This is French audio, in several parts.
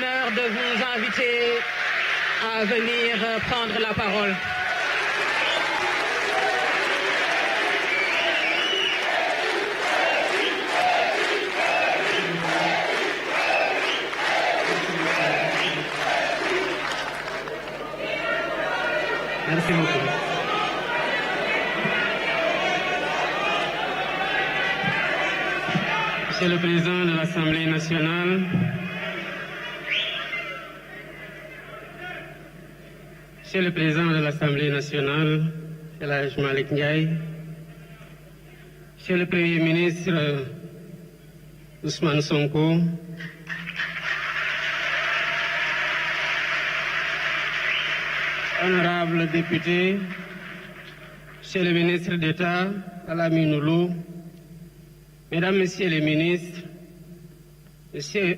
l'honneur de vous inviter à venir prendre la parole. Merci beaucoup. Monsieur le Président de l'Assemblée nationale, Monsieur le Président de l'Assemblée nationale, El Hadj Malick Ndiaye, Monsieur le Premier ministre Ousmane Sonko, honorables députés, Monsieur le ministre d'État Alamine Loum, Mesdames, Messieurs les ministres,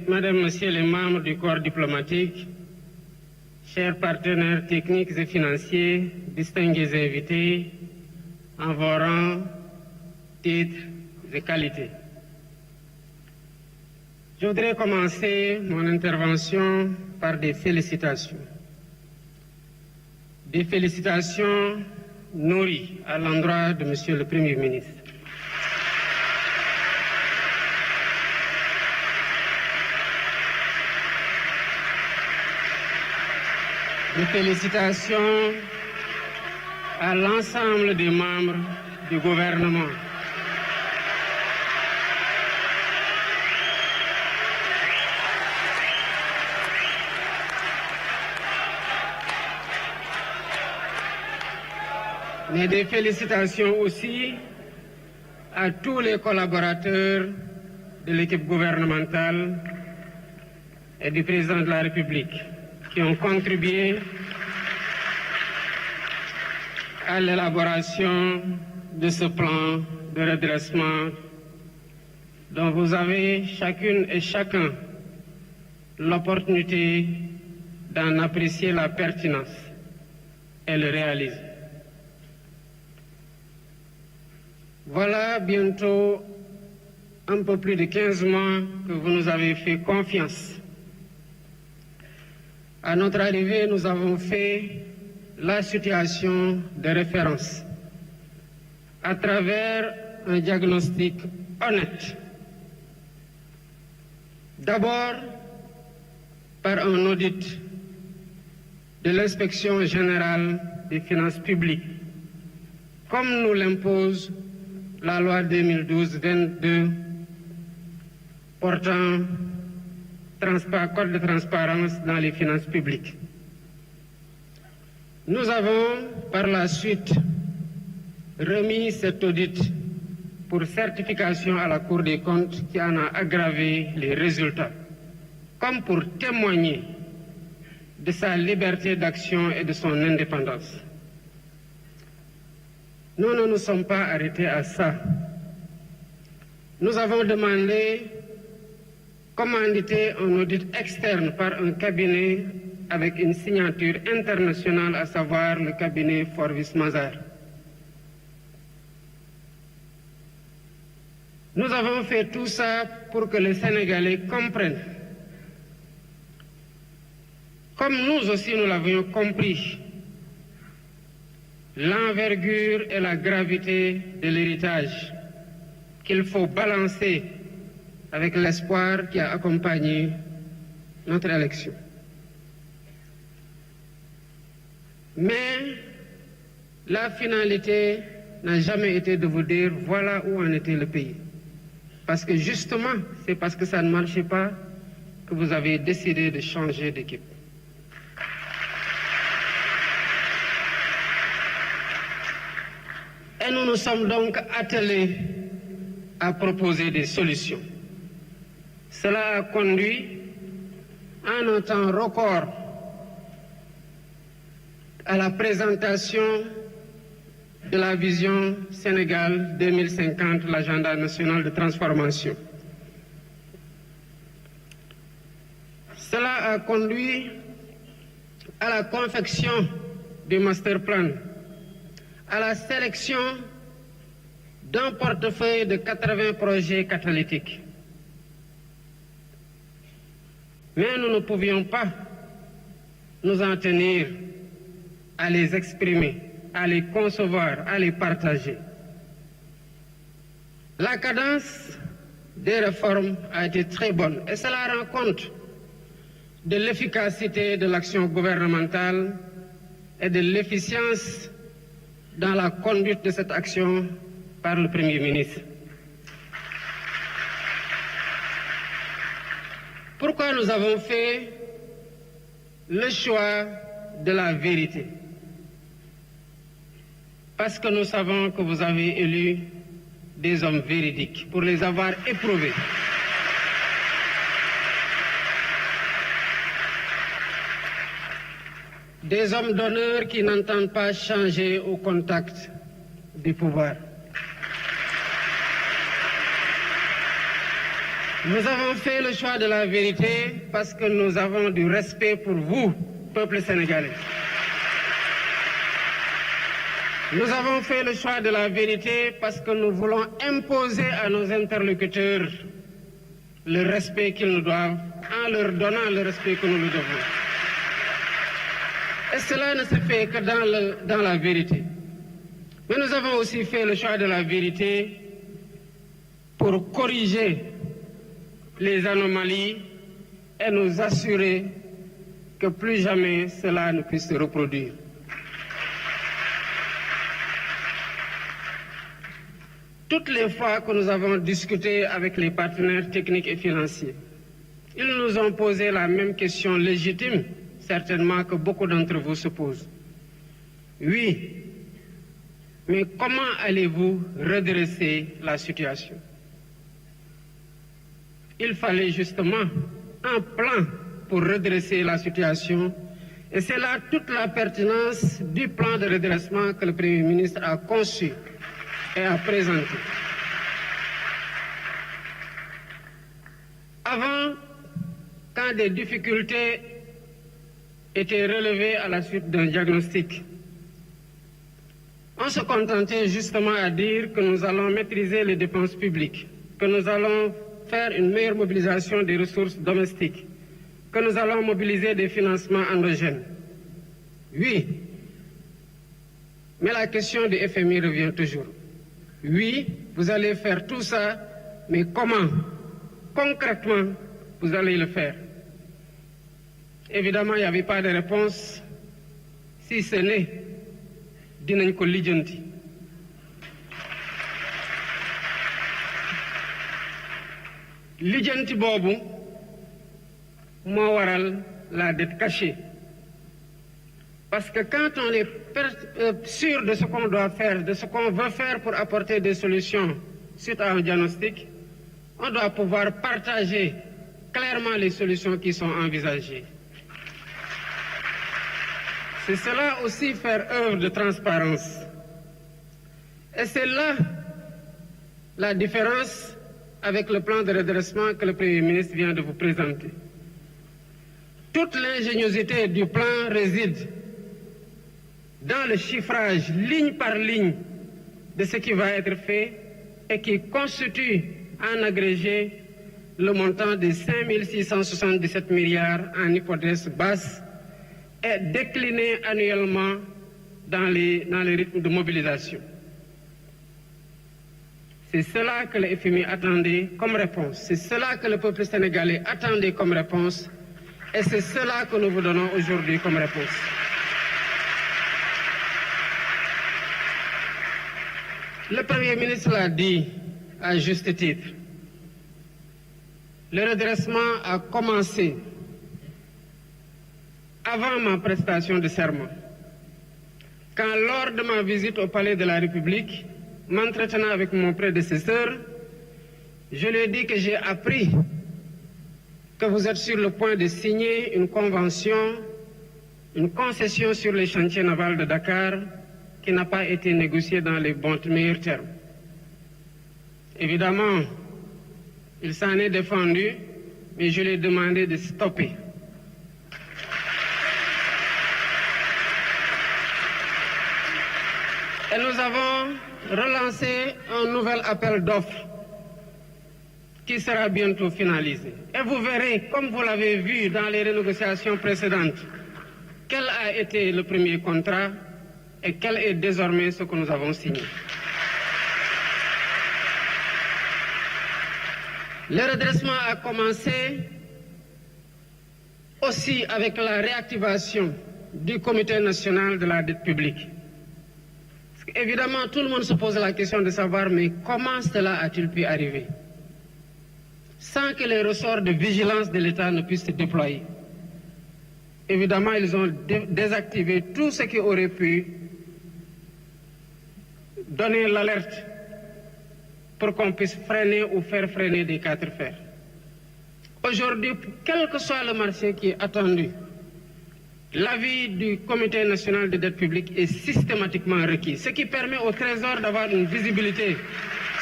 Madame, Messieurs les membres du corps diplomatique, chers partenaires techniques et financiers, distingués invités, en vos rangs, titres et qualités. Je voudrais commencer mon intervention par des félicitations. Des félicitations nourries à l'endroit de Monsieur le Premier ministre. Des félicitations à l'ensemble des membres du gouvernement. Mais des félicitations aussi à tous les collaborateurs de l'équipe gouvernementale et du président de la République qui ont contribué à l'élaboration de ce plan de redressement dont vous avez chacune et chacun l'opportunité d'en apprécier la pertinence et le réaliser. Voilà bientôt un peu plus de 15 mois que vous nous avez fait confiance. À notre arrivée, nous avons fait la situation de référence à travers un diagnostic honnête. D'abord, par un audit de l'Inspection générale des finances publiques, comme nous l'impose la loi 2012-22 portant code de transparence dans les finances publiques. Nous avons par la suite remis cet audit pour certification à la Cour des comptes qui en a aggravé les résultats, comme pour témoigner de sa liberté d'action et de son indépendance. Nous ne nous sommes pas arrêtés à ça. Nous avons commandité un audit externe par un cabinet avec une signature internationale, à savoir le cabinet Forvis Mazars. Nous avons fait tout ça pour que les Sénégalais comprennent, comme nous aussi nous l'avions compris, l'envergure et la gravité de l'héritage qu'il faut balancer avec l'espoir qui a accompagné notre élection. Mais la finalité n'a jamais été de vous dire voilà où en était le pays. Parce que justement, c'est parce que ça ne marchait pas que vous avez décidé de changer d'équipe. Et nous nous sommes donc attelés à proposer des solutions. Cela a conduit en un temps record à la présentation de la vision Sénégal 2050, l'agenda national de transformation. Cela a conduit à la confection du master plan, à la sélection d'un portefeuille de 80 projets catalytiques. Mais nous ne pouvions pas nous en tenir à les exprimer, à les concevoir, à les partager. La cadence des réformes a été très bonne et cela rend compte de l'efficacité de l'action gouvernementale et de l'efficience dans la conduite de cette action par le Premier ministre. Pourquoi nous avons fait le choix de la vérité? Parce que nous savons que vous avez élu des hommes véridiques pour les avoir éprouvés. Des hommes d'honneur qui n'entendent pas changer au contact du pouvoir. Nous avons fait le choix de la vérité parce que nous avons du respect pour vous, peuple sénégalais. Nous avons fait le choix de la vérité parce que nous voulons imposer à nos interlocuteurs le respect qu'ils nous doivent en leur donnant le respect que nous lui devons. Et cela ne se fait que dans la vérité. Mais nous avons aussi fait le choix de la vérité pour corriger les anomalies et nous assurer que plus jamais cela ne puisse se reproduire. Toutes les fois que nous avons discuté avec les partenaires techniques et financiers, ils nous ont posé la même question légitime, certainement que beaucoup d'entre vous se posent. Oui, mais comment allez-vous redresser la situation? Il fallait justement un plan pour redresser la situation et c'est là toute la pertinence du plan de redressement que le Premier ministre a conçu et a présenté. Avant, quand des difficultés étaient relevées à la suite d'un diagnostic, on se contentait justement à dire que nous allons maîtriser les dépenses publiques, que nous allons faire une meilleure mobilisation des ressources domestiques, que nous allons mobiliser des financements endogènes. Oui, mais la question du FMI revient toujours. Oui, vous allez faire tout ça, mais comment? Concrètement, vous allez le faire? Évidemment, il n'y avait pas de réponse, si ce n'est dinañ ko lijjanti. Lijjanti boobu moo waral la dette cachée. Parce que quand on est sûr de ce qu'on doit faire, de ce qu'on veut faire pour apporter des solutions suite à un diagnostic, on doit pouvoir partager clairement les solutions qui sont envisagées. C'est cela aussi faire œuvre de transparence. Et c'est là la différence avec le plan de redressement que le Premier ministre vient de vous présenter. Toute l'ingéniosité du plan réside dans le chiffrage ligne par ligne de ce qui va être fait et qui constitue en agrégé le montant de 5 677 milliards en hypothèse basse et décliné annuellement dans les rythmes de mobilisation. C'est cela que le FMI attendait comme réponse. C'est cela que le peuple sénégalais attendait comme réponse. Et c'est cela que nous vous donnons aujourd'hui comme réponse. Le Premier ministre l'a dit à juste titre. Le redressement a commencé avant ma prestation de serment. Quand lors de ma visite au Palais de la République, m'entretenant avec mon prédécesseur, je lui ai dit que j'ai appris que vous êtes sur le point de signer une convention, une concession sur les chantiers navals de Dakar qui n'a pas été négociée dans les bons meilleurs termes. Évidemment, il s'en est défendu, mais je lui ai demandé de stopper. Et nous avons relancé un nouvel appel d'offres qui sera bientôt finalisé. Et vous verrez, comme vous l'avez vu dans les renégociations précédentes, quel a été le premier contrat et quel est désormais ce que nous avons signé. Le redressement a commencé aussi avec la réactivation du Comité national de la dette publique. Évidemment, tout le monde se pose la question de savoir, mais comment cela a-t-il pu arriver sans que les ressorts de vigilance de l'État ne puissent se déployer? Évidemment, ils ont désactivé tout ce qui aurait pu donner l'alerte pour qu'on puisse freiner ou faire freiner des quatre fers. Aujourd'hui, quel que soit le marché qui est attendu, l'avis du Comité national de dette publique est systématiquement requis, ce qui permet au Trésor d'avoir une visibilité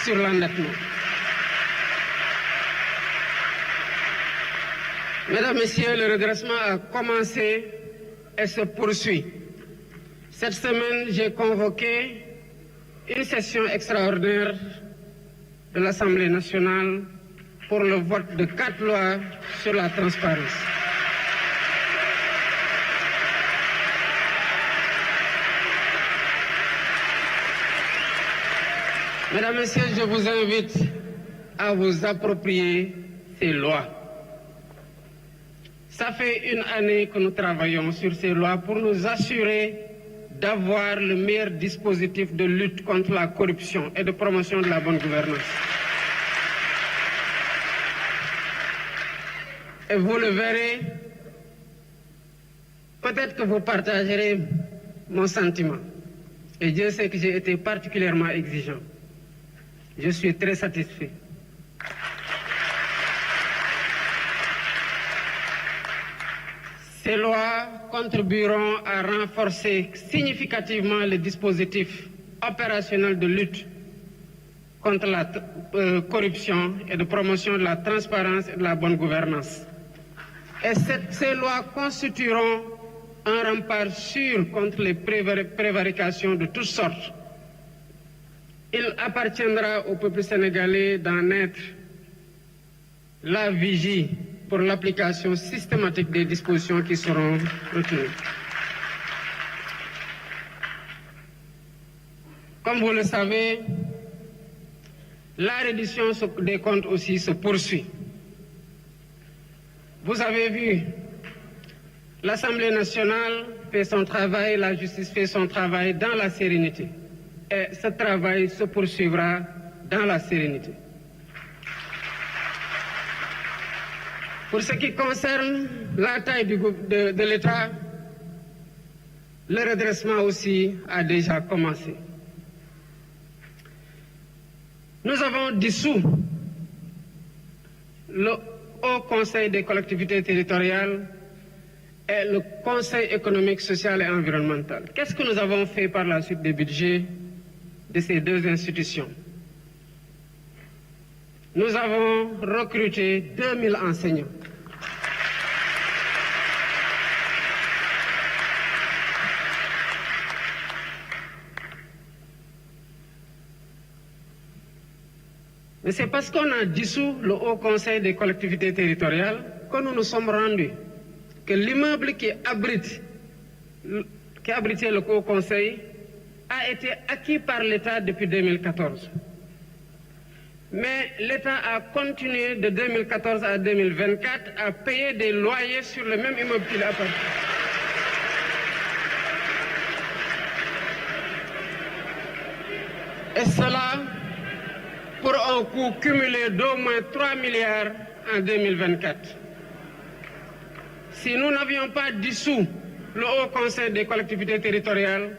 sur l'endettement. Mesdames, Messieurs, le redressement a commencé et se poursuit. Cette semaine, j'ai convoqué une session extraordinaire de l'Assemblée nationale pour le vote de 4 lois sur la transparence. Mesdames, Messieurs, je vous invite à vous approprier ces lois. Ça fait une année que nous travaillons sur ces lois pour nous assurer d'avoir le meilleur dispositif de lutte contre la corruption et de promotion de la bonne gouvernance. Et vous le verrez, peut-être que vous partagerez mon sentiment. Et Dieu sait que j'ai été particulièrement exigeant. Je suis très satisfait. Ces lois contribueront à renforcer significativement le dispositif opérationnel de lutte contre la corruption et de promotion de la transparence et de la bonne gouvernance. Et ces lois constitueront un rempart sûr contre les prévarications de toutes sortes. Il appartiendra au peuple sénégalais d'en être la vigie pour l'application systématique des dispositions qui seront retenues. Comme vous le savez, la reddition des comptes aussi se poursuit. Vous avez vu, l'Assemblée nationale fait son travail, la justice fait son travail dans la sérénité. Et ce travail se poursuivra dans la sérénité. Pour ce qui concerne la taille de l'État, le redressement aussi a déjà commencé. Nous avons dissous le Haut Conseil des collectivités territoriales et le Conseil économique, social et environnemental. Qu'est-ce que nous avons fait par la suite des budgets de ces deux institutions? Nous avons recruté 2000 enseignants. Mais c'est parce qu'on a dissous le Haut Conseil des collectivités territoriales que nous nous sommes rendus que l'immeuble qui abritait le Haut Conseil a été acquis par l'État depuis 2014. Mais l'État a continué de 2014 à 2024 à payer des loyers sur le même immeuble qu'il appartient. Et cela pour un coût cumulé d'au moins 3 milliards en 2024. Si nous n'avions pas dissous le Haut Conseil des collectivités territoriales,